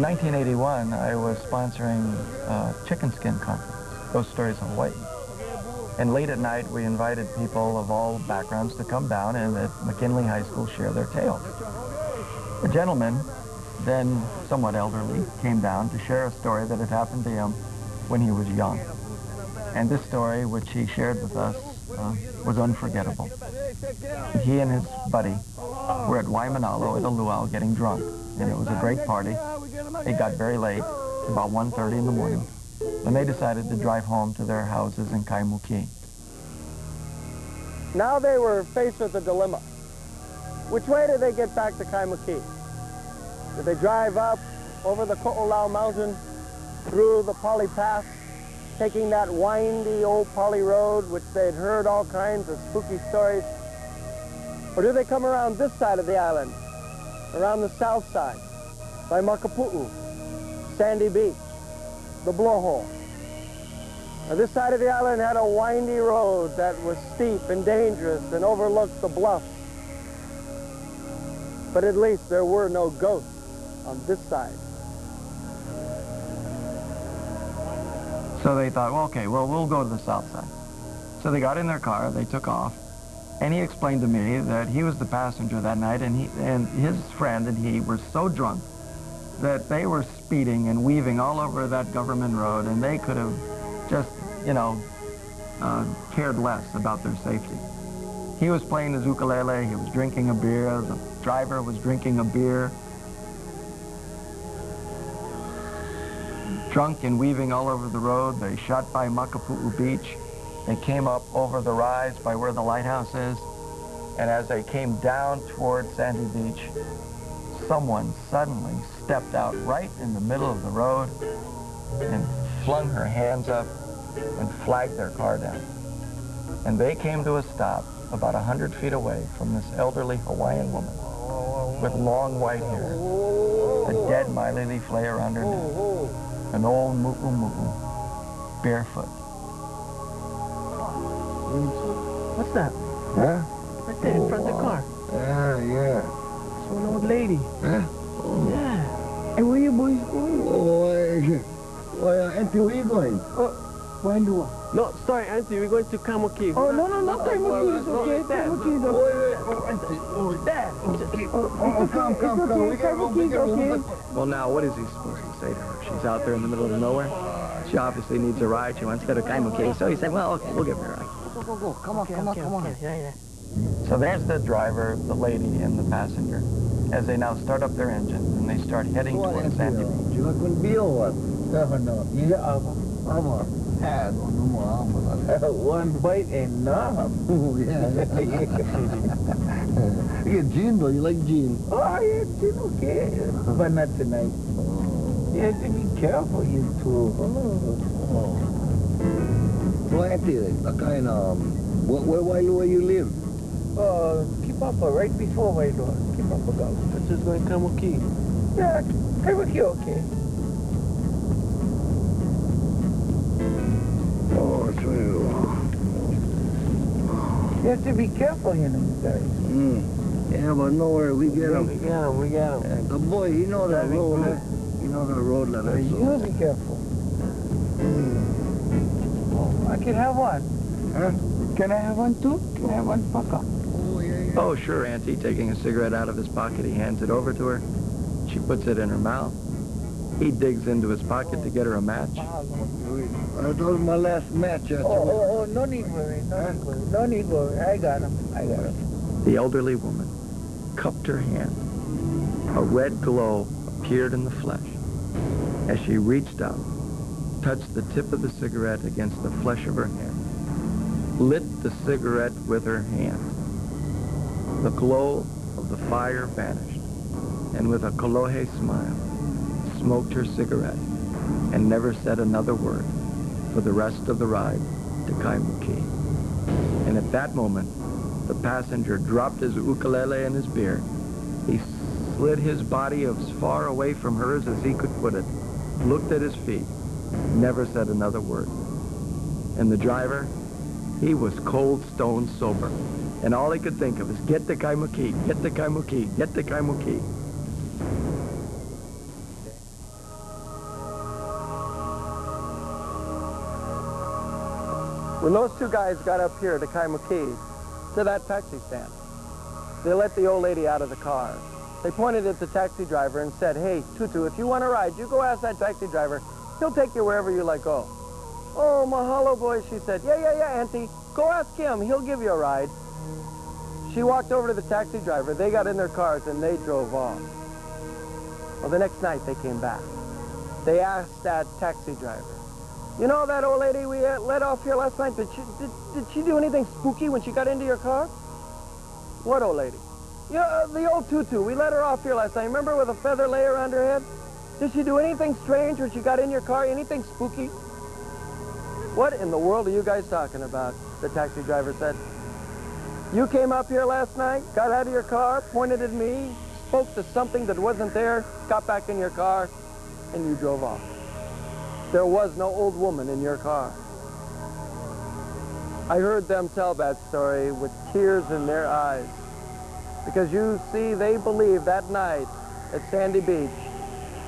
1981, I was sponsoring a chicken skin conference, Ghost Stories of Hawaii. And late at night, we invited people of all backgrounds to come down and at McKinley High School share their tales. A gentleman, then somewhat elderly, came down to share a story that had happened to him when he was young. And this story, which he shared with us, was unforgettable. He and his buddy were at Waimanalo at a luau getting drunk, and it was a great party. It got very late, about 1:30 in the morning, and they decided to drive home to their houses in Kaimuki. Now they were faced with a dilemma. Which way did they get back to Kaimuki? Did they drive up over the Ko'olau mountain, through the Pali Pass, taking that windy old Pali road, which they'd heard all kinds of spooky stories? Or did they come around this side of the island, around the south side, by Makapu'u, Sandy Beach, the blowhole? Now, this side of the island had a windy road that was steep and dangerous and overlooked the bluffs. But at least there were no ghosts on this side. So they thought, well, okay, well, we'll go to the south side. So they got in their car, they took off, and he explained to me that he was the passenger that night, and his friend and he were so drunk that they were speeding and weaving all over that government road, and they could have just, cared less about their safety. He was playing his ukulele, he was drinking a beer, the driver was drinking a beer. Drunk and weaving all over the road, they shot by Makapu'u Beach. They came up over the rise by where the lighthouse is, and as they came down toward Sandy Beach, someone suddenly stepped out right in the middle of the road and flung her hands up and flagged their car down. And they came to a stop about 100 feet away from this elderly Hawaiian woman with long white hair, a dead Maile flay around her neck, an old mu'u barefoot. What's that? Huh? Right there in front of the car. Yeah. It's an old lady. Huh? Yeah. Hey, where you boys going? Auntie, where you going? Where do I? No, sorry, Auntie, we're going to Kaimuki. Oh, no, Kaimuki is okay. Kaimuki is okay. Dad. Come. We gotta go. Well, now, what is he supposed to say to her? She's out there in the middle of nowhere. She obviously needs a ride. She wants to go to Kaimuki. So he said, well, okay, we'll give her a ride. Go. Come on. Yeah. So there's the driver, the lady, and the passenger as they now start up their engines and they start heading towards Sandy Beach. You like one beer or what? No. Yeah, one bite enough. Oh, yeah. You get gin, though. You like gin? Oh, yeah, gin, okay. But not tonight. You have to be careful, you two. So, Auntie, where you live? Keep up, right before Wailua. Keep up, This is going to Kaimuki. Yeah, Kaimuki, okay. Oh, it's really You have to be careful, you guys. Yeah, but no worry, we get him. We got him. And the boy, he know that road. He know that road like that. You be careful. Oh, I can have one. Huh? Can I have one too? Can I have one paka? Oh, yeah. Oh, sure, Auntie. Taking a cigarette out of his pocket, he hands it over to her. She puts it in her mouth. He digs into his pocket to get her a match. That was my last match. Oh, no need worry. No need worry. I got him. The elderly woman cupped her hand. A red glow appeared in the flesh. As she reached out, touched the tip of the cigarette against the flesh of her hand, lit the cigarette with her hand. The glow of the fire vanished, and with a kolohe smile, smoked her cigarette and never said another word for the rest of the ride to Kaimuki. And at that moment, the passenger dropped his ukulele and his beer. He slid his body as far away from hers as he could put it, looked at his feet, never said another word. And the driver, he was cold stone sober. And all he could think of is, get to Kaimuki, get to Kaimuki, get to Kaimuki. When those two guys got up here to Kaimuki, to that taxi stand, they let the old lady out of the car. They pointed at the taxi driver and said, "Hey, Tutu, if you want to ride, you go ask that taxi driver. He'll take you wherever you like go." "Oh, mahalo, boy," she said. Yeah, auntie. Go ask him. He'll give you a ride." She walked over to the taxi driver. They got in their cars and they drove off. Well, the next night they came back. They asked that taxi driver, "You know that old lady we let off here last night? Did she do anything spooky when she got into your car?" "What old lady?" "Yeah, the old Tutu. We let her off here last night. Remember, with a feather lay around her head? Did she do anything strange when she got in your car? Anything spooky?" "What in the world are you guys talking about?" the taxi driver said. "You came up here last night, got out of your car, pointed at me, spoke to something that wasn't there, got back in your car, and you drove off. There was no old woman in your car." I heard them tell that story with tears in their eyes. Because you see, they believed that night at Sandy Beach,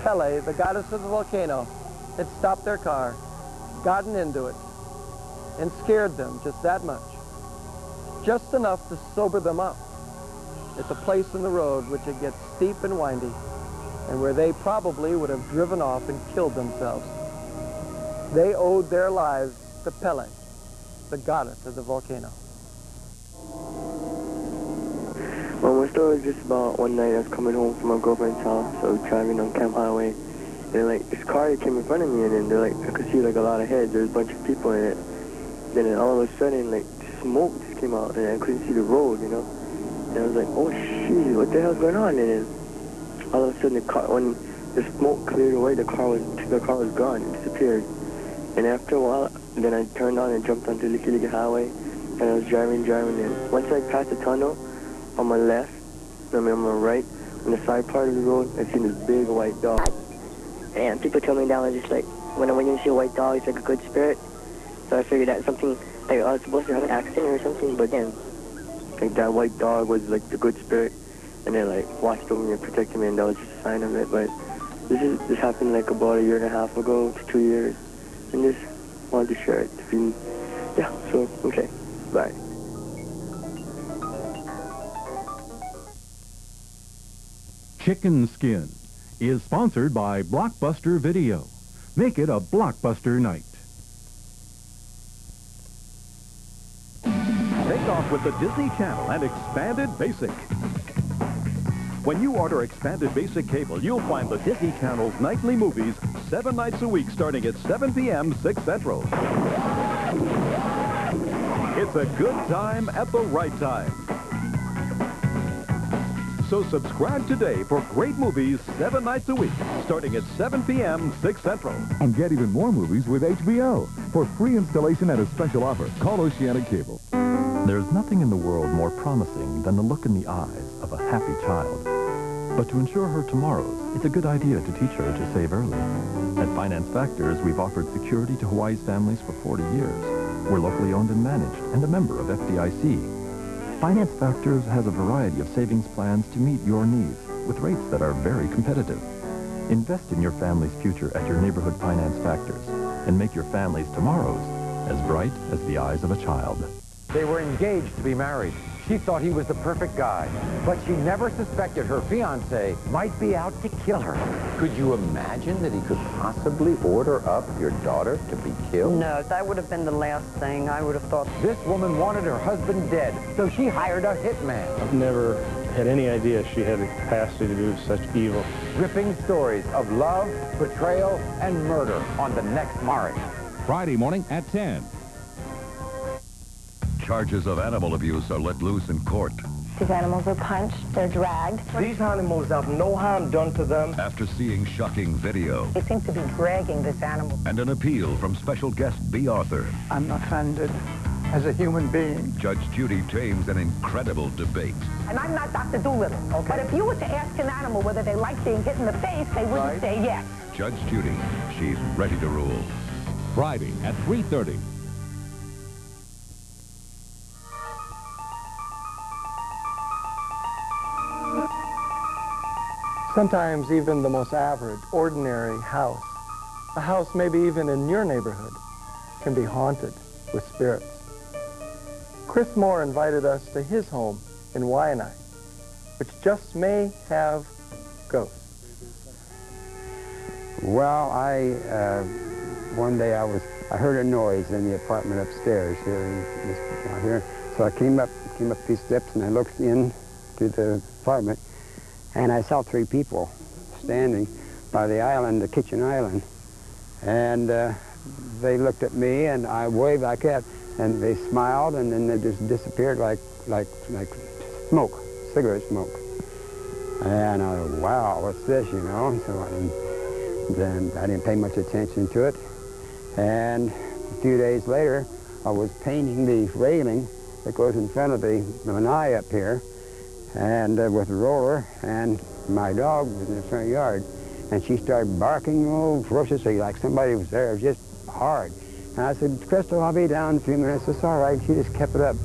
Pele, the goddess of the volcano, had stopped their car, gotten into it, and scared them just that much. Just enough to sober them up. It's a place in the road which it gets steep and windy, and where they probably would have driven off and killed themselves. They owed their lives to Pele, the goddess of the volcano. Well, my story was just about one night I was coming home from my girlfriend's house. I was driving on Camp Highway, and like this car came in front of me, and then I could see like a lot of heads. There was a bunch of people in it. Then all of a sudden, like smoke just came out, and I couldn't see the road, you know. And I was like, "Oh shit, what the hell's going on?" And then all of a sudden, when the smoke cleared away, the car was gone. It disappeared. And after a while, then I turned on and jumped onto the Licky Highway, and I was driving, and once I passed the tunnel, on my left, on my right, on the side part of the road, I seen this big white dog. And people told me that was just like, when you see a white dog, it's like a good spirit. So I figured that something, like I was supposed to have an accident or something, but then, like that white dog was like the good spirit, and then like watched over me and protected me, and that was just a sign of it. But this happened like about 1.5 years ago to 2 years, and just wanted to share it. Yeah, so, okay, bye. Chicken Skin is sponsored by Blockbuster Video. Make it a Blockbuster night. Take off with the Disney Channel and Expanded Basic. When you order Expanded Basic Cable, you'll find the Disney Channel's nightly movies 7 nights a week starting at 7 p.m. 6 Central. It's a good time at the right time. So subscribe today for great movies 7 nights a week, starting at 7 p.m. 6 Central. And get even more movies with HBO. For free installation at a special offer, call Oceanic Cable. There's nothing in the world more promising than the look in the eyes of a happy child. But to ensure her tomorrows, it's a good idea to teach her to save early. At Finance Factors, we've offered security to Hawaii's families for 40 years. We're locally owned and managed and a member of FDIC. Finance Factors has a variety of savings plans to meet your needs with rates that are very competitive. Invest in your family's future at your neighborhood Finance Factors and make your family's tomorrows as bright as the eyes of a child. They were engaged to be married. She thought he was the perfect guy, but she never suspected her fiancé might be out to kill her. Could you imagine that he could possibly order up your daughter to be killed? No, that would have been the last thing I would have thought. This woman wanted her husband dead, so she hired a hitman. I've never had any idea she had the capacity to do such evil. Gripping stories of love, betrayal, and murder on the next Maury. Friday morning at 10. Charges of animal abuse are let loose in court. These animals are punched, they're dragged. These animals have no harm done to them. After seeing shocking video. They seem to be dragging this animal. And an appeal from special guest B. Arthur. I'm offended as a human being. Judge Judy tames an incredible debate. And I'm not Dr. Doolittle, okay? But if you were to ask an animal whether they like being hit in the face, they wouldn't say yes. Judge Judy, she's ready to rule. Friday at 3:30. Sometimes even the most average, ordinary house, a house maybe even in your neighborhood, can be haunted with spirits. Chris Moore invited us to his home in Waianae, which just may have ghosts. Well, one day I heard a noise in the apartment upstairs here. So I came up these steps and I looked in to the apartment, and I saw 3 people standing by the island, the kitchen island, and they looked at me and I waved like that, and they smiled, and then they just disappeared like smoke, cigarette smoke. And I thought, wow, what's this, you know? So I didn't pay much attention to it. And a few days later, I was painting the railing that goes in front of the lanai up here, and with a roller, and my dog was in the front yard, and she started barking ferociously like somebody was there, just hard. And I said, Crystal, I'll be down in a few minutes. It's all right. She just kept it up.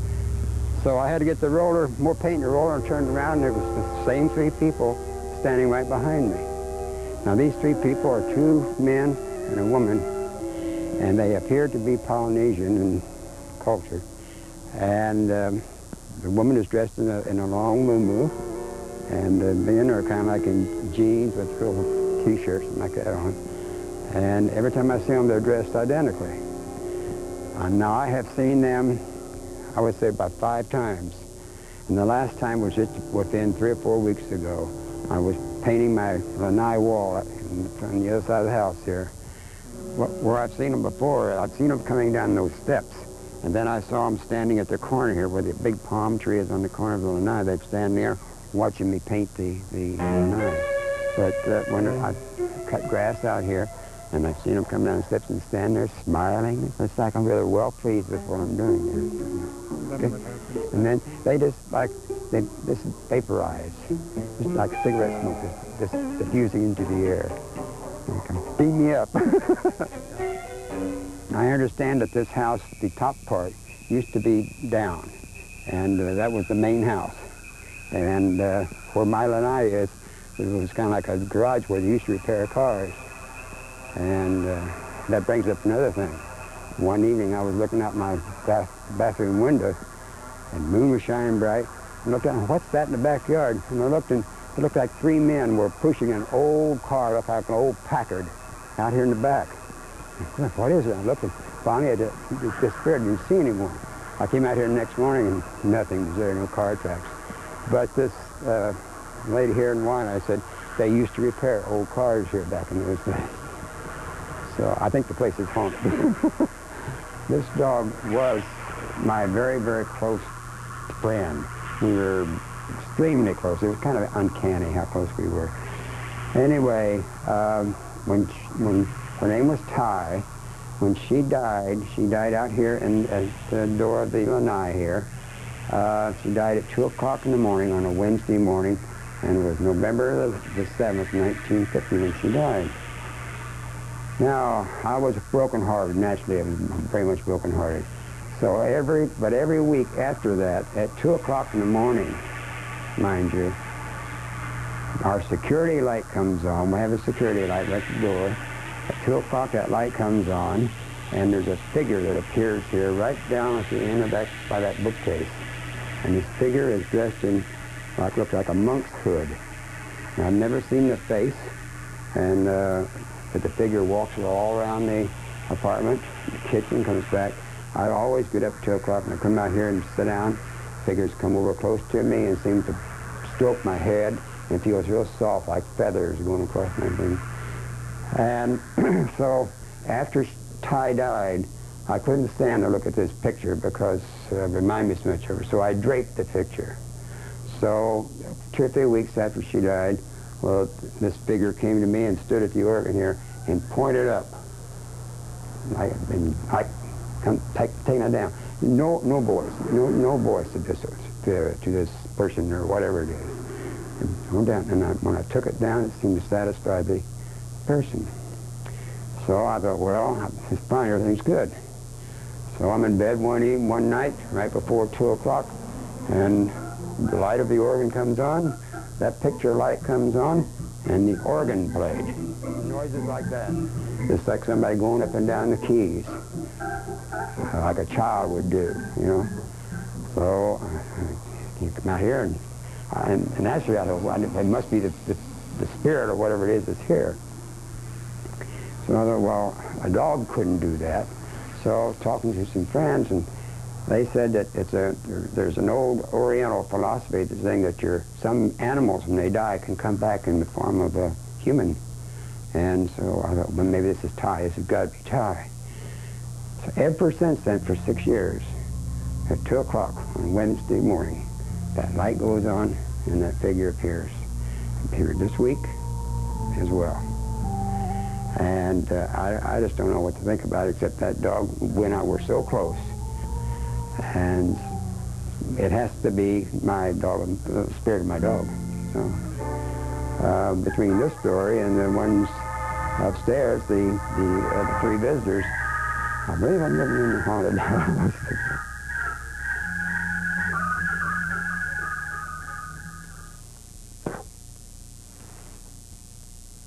So I had to get the roller, more paint in the roller, and turned around, and there was the same 3 people standing right behind me. Now, these 3 people are 2 men and a woman, and they appear to be Polynesian in culture. And the woman is dressed in a long muumuu, and the men are kind of like in jeans with little T-shirts and like that on. And every time I see them, they're dressed identically. Now, I have seen them, I would say, about 5 times. And the last time was just within 3 or 4 weeks ago. I was painting my lanai wall on the other side of the house here. Where I've seen them before, I've seen them coming down those steps. And then I saw them standing at the corner here where the big palm tree is on the corner of the lanai. They'd stand there watching me paint the lanai. But when I cut grass out here, and I've seen them come down the steps and stand there smiling, it's like I'm really well pleased with what I'm doing here. Okay? And then they just this is vaporized, just like cigarette smoke, just diffusing into the air. Okay. Beam me up. I understand that this house, the top part, used to be down, and that was the main house. And where my lanai is, it was kind of like a garage where they used to repair cars. And that brings up another thing. One evening I was looking out my bathroom window, and the moon was shining bright. I looked out, what's that in the backyard? And I looked, and it looked like 3 men were pushing an old car, looked like an old Packard, out here in the back. What is it? I looked, and finally it disappeared. I didn't see anyone. I came out here the next morning, and nothing was there, no car tracks. But this lady here in Waianae said they used to repair old cars here back in those days. So I think the place is haunted. This dog was my very, very close friend. We were extremely close. It was kind of uncanny how close we were. Anyway, when her name was Ty, when she died out here at the door of the lanai here. She died at 2 o'clock in the morning on a Wednesday morning, and it was November the 7th, 1950 when she died. Now, I was brokenhearted, naturally. I was very much brokenhearted. So every week after that, at 2 o'clock in the morning, mind you, our security light comes on. We have a security light right at the door. At 2 o'clock, that light comes on, and there's a figure that appears here right down at the end of that, by that bookcase. And this figure is dressed in what looks like a monk's hood. Now, I've never seen the face, and but the figure walks all around the apartment, the kitchen, comes back. I always get up at 2 o'clock and I come out here and sit down. Figures come over close to me and seem to stroke my head and feels real soft, like feathers going across my thing. And so after Ty died, I couldn't stand to look at this picture because it reminded me so much of her. So I draped the picture. So 2 or 3 weeks after she died, well, this figure came to me and stood at the organ here and pointed up. Come taking it down. No voice to this person or whatever it is. And go down. And when I took it down, it seemed to satisfy the person. So I thought, well, it's fine, everything's good. So I'm in bed one night, right before 2 o'clock, and the light of the organ comes on, that picture light comes on, and the organ played. Noises like that. Just like somebody going up and down the keys, like a child would do, you know. So you come out here, and naturally I thought, well, it must be the spirit or whatever it is that's here. So I thought, well, a dog couldn't do that. So I was talking to some friends, and they said that there's an old Oriental philosophy that's saying that some animals, when they die, can come back in the form of a human. And so I thought, well, maybe this is Ty. This has got to be Ty. So ever since then, for 6 years, at 2 o'clock on Wednesday morning, that light goes on and that figure appears. It appeared this week as well. And I just don't know what to think about it, except that dog went out. We're so close. And it has to be my dog, the spirit of my dog. So between this story and the ones upstairs, the 3 visitors, I believe I'm living in the haunted house.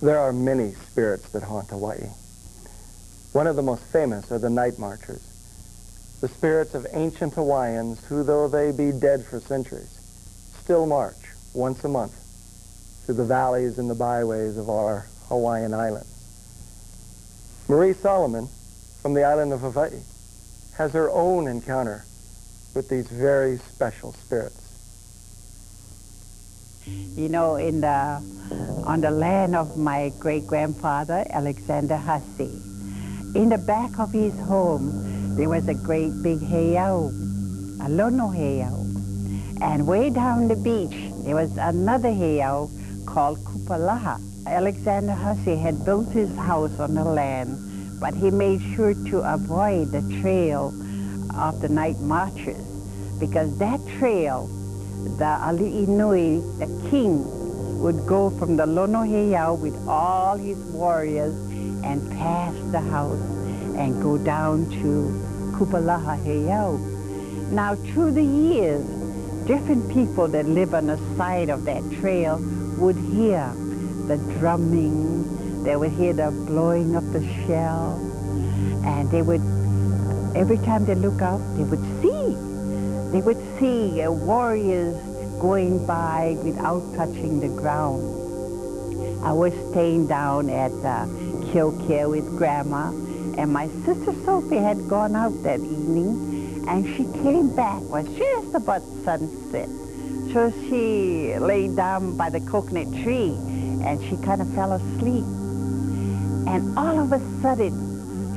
There are many spirits that haunt Hawaii. One of the most famous are the night marchers, the spirits of ancient Hawaiians who, though they be dead for centuries, still march once a month through the valleys and the byways of our Hawaiian islands. Marie Solomon, from the island of Hawaii, has her own encounter with these very special spirits. You know, on the land of my great-grandfather, Alexander Hussey, in the back of his home, there was a great big heiau, a lono heiau. And way down the beach, there was another heiau called Kupalaha. Alexander Hussey had built his house on the land, but he made sure to avoid the trail of the night marchers, because that trail, the Ali'i Nui, the king, would go from the Lono Heiau with all his warriors and pass the house and go down to Kupalaha Heiau. Now, through the years, different people that live on the side of that trail would hear the drumming, they would hear the blowing of the shell, and they would, every time they look out, they would see warriors going by without touching the ground. I was staying down at Kilkea with Grandma, and my sister Sophie had gone out that evening, and she came back, was just about sunset. So she lay down by the coconut tree, and she kind of fell asleep. And all of a sudden,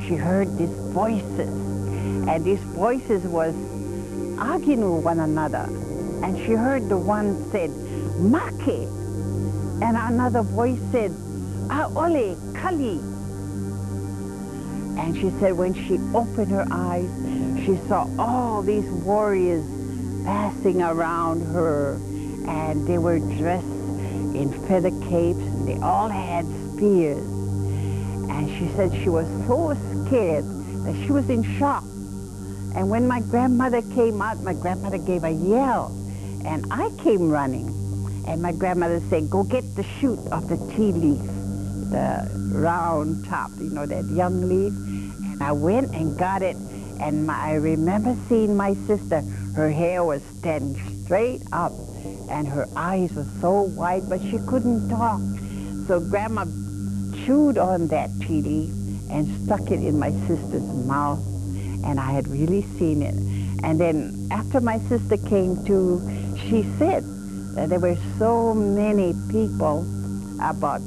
she heard these voices, and these voices was arguing with one another. And she heard the one said, Make, and another voice said, Aole, Kali. And she said when she opened her eyes, she saw all these warriors passing around her, and they were dressed in feather capes, and they all had spears. And she said she was so scared that she was in shock. And when my grandmother came out, my grandmother gave a yell, and I came running. And my grandmother said, go get the shoot of the tea leaf, the round top, you know, that young leaf. And I went and got it, and I remember seeing my sister. Her hair was standing straight up, and her eyes were so wide, but she couldn't talk. So Grandma chewed on that tea leaf and stuck it in my sister's mouth, and I had really seen it. And then after my sister came to, she said that there were so many people, about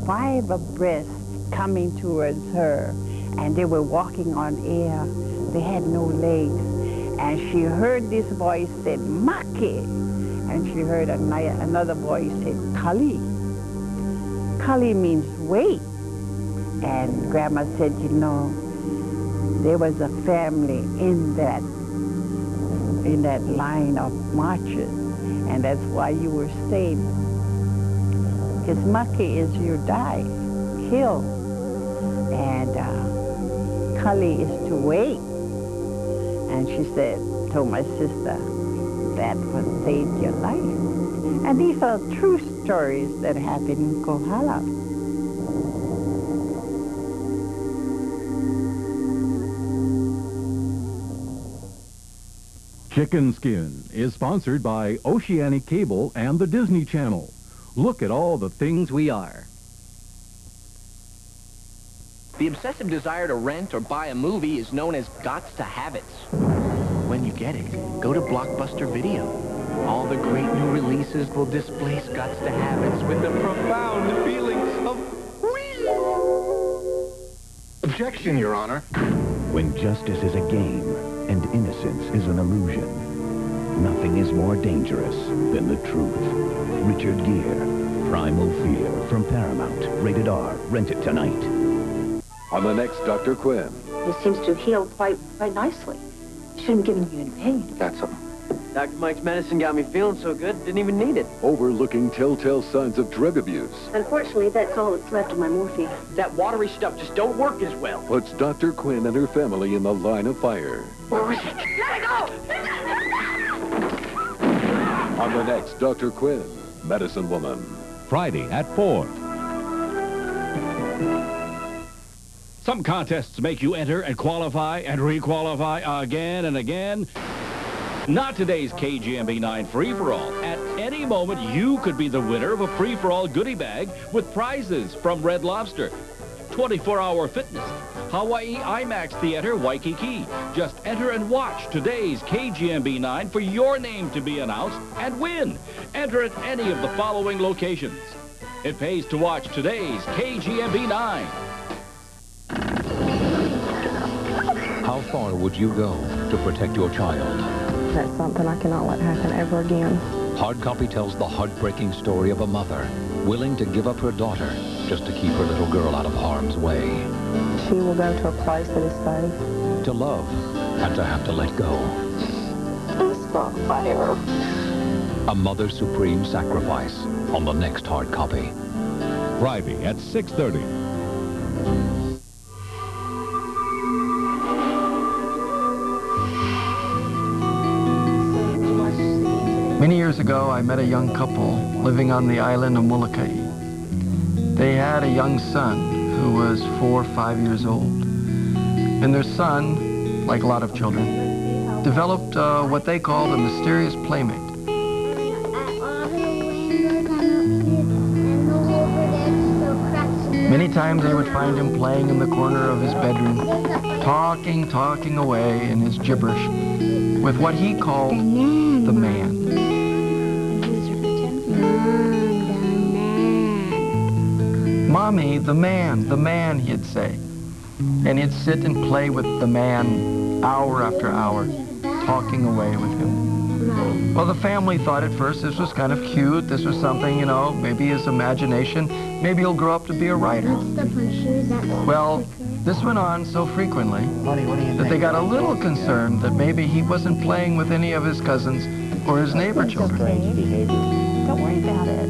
5 abreast, coming towards her, and they were walking on air. They had no legs. And she heard this voice said, Make, and she heard another voice said, Kali. Kali means wait. And Grandma said, you know, there was a family in that line of marches, and that's why you were saved. Because Maki is you die, kill, and Kali is to wait. And she said, told my sister, that will save your life. And these are true stories that happened in Kohala. Chicken Skin is sponsored by Oceanic Cable and the Disney Channel. Look at all the things we are. The obsessive desire to rent or buy a movie is known as Gots to Habits. When you get it, go to Blockbuster Video. All the great new releases will displace Gots to Habits with the profound feelings of Objection, Your Honor. When justice is a game and innocence is an illusion, nothing is more dangerous than the truth. Richard Gere, Primal Fear from Paramount. Rated R. Rent it tonight. On the next Dr. Quinn. He seems to have healed quite nicely. Shouldn't have given you any pain. That's all. Dr. Mike's medicine got me feeling so good, didn't even need it. Overlooking telltale signs of drug abuse. Unfortunately, that's all that's left of my morphine. That watery stuff just don't work as well. Puts Dr. Quinn and her family in the line of fire. Where was it? Let it go! On the next Dr. Quinn, Medicine Woman. Friday at 4. Some contests make you enter and qualify and re-qualify again and again. Not today's KGMB 9 free-for-all. At any moment, you could be the winner of a free-for-all goodie bag with prizes from Red Lobster, 24-hour fitness, Hawaii IMAX Theater, Waikiki. Just enter and watch today's KGMB 9 for your name to be announced and win. Enter at any of the following locations. It pays to watch today's KGMB 9. How far would you go to protect your child? That's something I cannot let happen ever again. Hard Copy tells the heartbreaking story of a mother willing to give up her daughter just to keep her little girl out of harm's way. She will go to a place that is safe. To love and to have to let go. It's not fair. A mother's supreme sacrifice on the next Hard Copy. Friday at 6:30. Many years ago, I met a young couple living on the island of Molokai. They had a young son who was 4 or 5 years old. And their son, like a lot of children, developed what they called a mysterious playmate. Many times they would find him playing in the corner of his bedroom, talking away in his gibberish with what he called the man. Mommy, the man, he'd say. And he'd sit and play with the man hour after hour, talking away with him. Well, the family thought at first this was kind of cute. This was something, you know, maybe his imagination. Maybe he'll grow up to be a writer. Well, this went on so frequently that they got a little concerned that maybe he wasn't playing with any of his cousins or his neighbor children. Don't worry about it.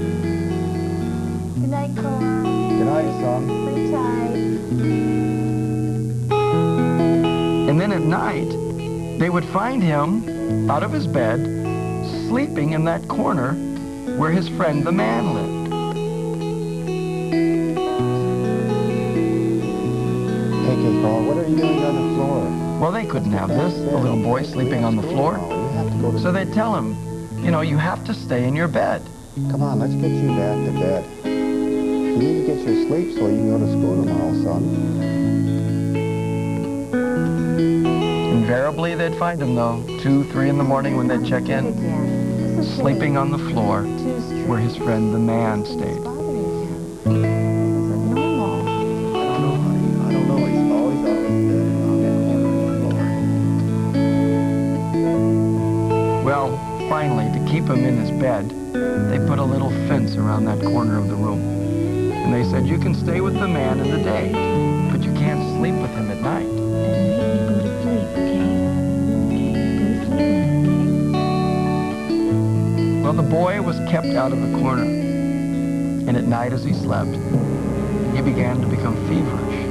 Good night, Cora. Good night, son. Sleep tight. And then at night, they would find him out of his bed, sleeping in that corner where his friend the man lived. Hey, Carl, what are you doing on the floor? Well, they couldn't have this, the little boy sleeping on the floor. So they'd tell him, you know, you have to stay in your bed. Come on, let's get you back to bed. You need to get your sleep so you can go to school tomorrow, son. Invariably, they'd find him, though, 2, 3 in the morning when they'd check in, sleeping on the floor where his friend the man stayed. Well, finally, to keep him in his bed, they put a little fence around that corner of the room. And they said, you can stay with the man in the day, but you can't sleep with him at night. Well, the boy was kept out of the corner. And at night as he slept, he began to become feverish.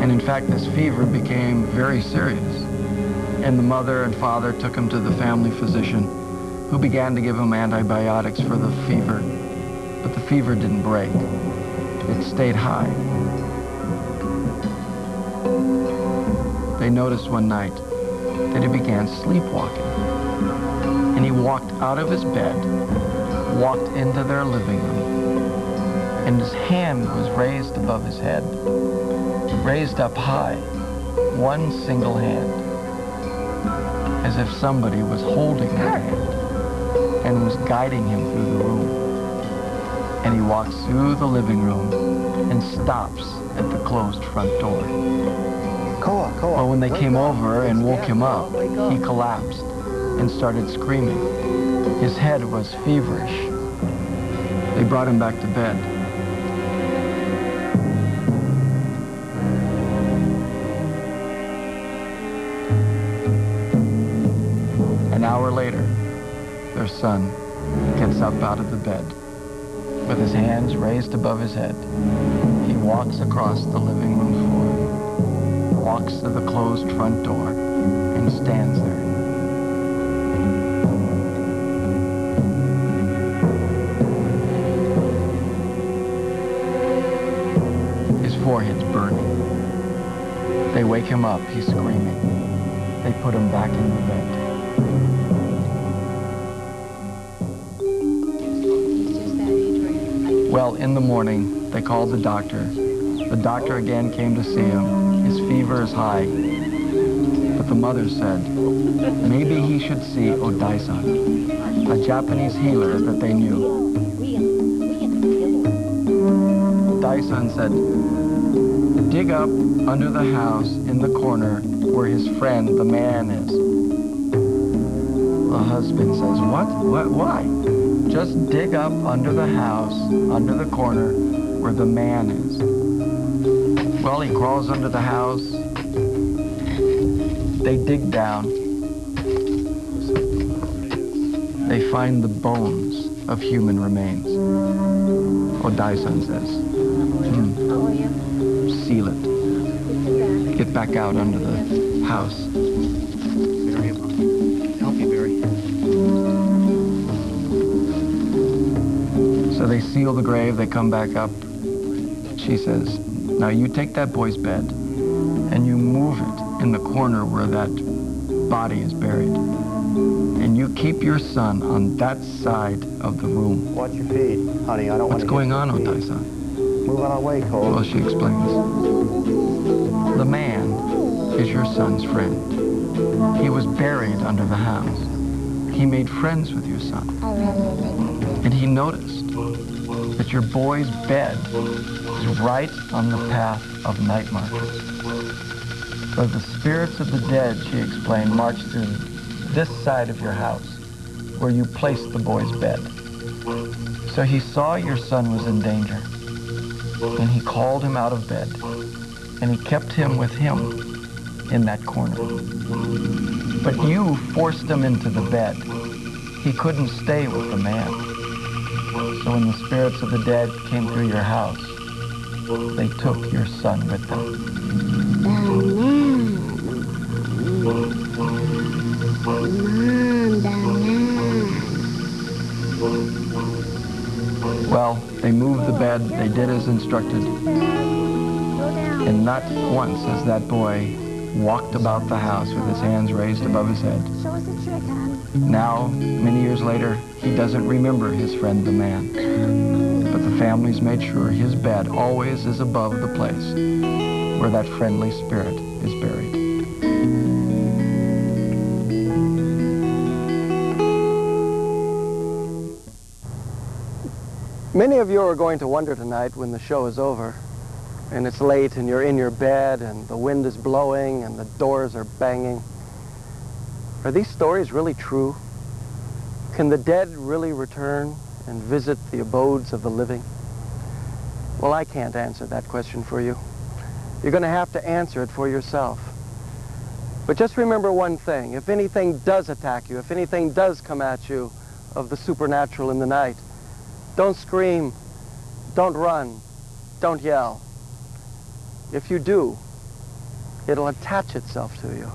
And in fact, this fever became very serious. And the mother and father took him to the family physician, who began to give him antibiotics for the fever. But the fever didn't break. It stayed high. They noticed one night that he began sleepwalking. And he walked out of his bed, walked into their living room, and his hand was raised above his head, raised up high, one single hand, as if somebody was holding that hand and was guiding him through the room. And he walks through the living room and stops at the closed front door. Well, when they came over and woke him up, he collapsed and started screaming. His head was feverish. They brought him back to bed. An hour later, their son gets up out of the bed with his hands raised above his head. He walks across the living room floor, walks to the closed front door, and stands there. His forehead's burning. They wake him up, he's screaming. They put him back in the bed. Well, in the morning, they called the doctor. The doctor again came to see him. His fever is high. But the mother said, maybe he should see Odai-san, a Japanese healer that they knew. Odai-san said, dig up under the house in the corner where his friend, the man, is. The husband says, what? Why? Just dig up under the house, under the corner where the man is. Well, he crawls under the house. They dig down. They find the bones of human remains. Odai-san says, seal it. Get back out under the house. Barry, help you, Barry. So they seal the grave, they come back up. She says, now you take that boy's bed and you move it in the corner where that body is buried. And you keep your son on that side of the room. Watch your feet, honey. I don't want to. What's going on, Odai-san? Move out of the way, Cole. Well, she explains. The man is your son's friend. He was buried under the house. He made friends with your son. And he noticed that your boy's bed is right on the path of night markers. So the spirits of the dead, she explained, march through this side of your house where you placed the boy's bed. So he saw your son was in danger, and he called him out of bed, and he kept him with him in that corner. But you forced him into the bed. He couldn't stay with the man. So when the spirits of the dead came through your house, they took your son with them. Well, they moved the bed, they did as instructed, and not once has that boy walked about the house with his hands raised above his head. Show us a trick, hon. Now, many years later, he doesn't remember his friend the man. But the family's made sure his bed always is above the place where that friendly spirit is buried. Many of you are going to wonder tonight when the show is over and it's late and you're in your bed and the wind is blowing and the doors are banging. Are these stories really true? Can the dead really return and visit the abodes of the living? Well, I can't answer that question for you. You're going to have to answer it for yourself. But just remember one thing. If anything does attack you, if anything does come at you of the supernatural in the night, don't scream, don't run, don't yell. If you do, it'll attach itself to you,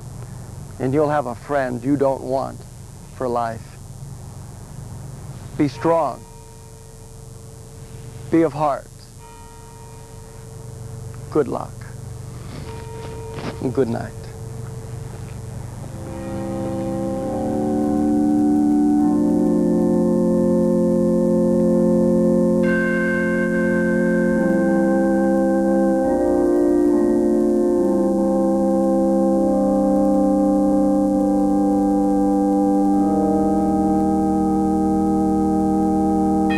and you'll have a friend you don't want for life. Be strong. Be of heart. Good luck. And good night.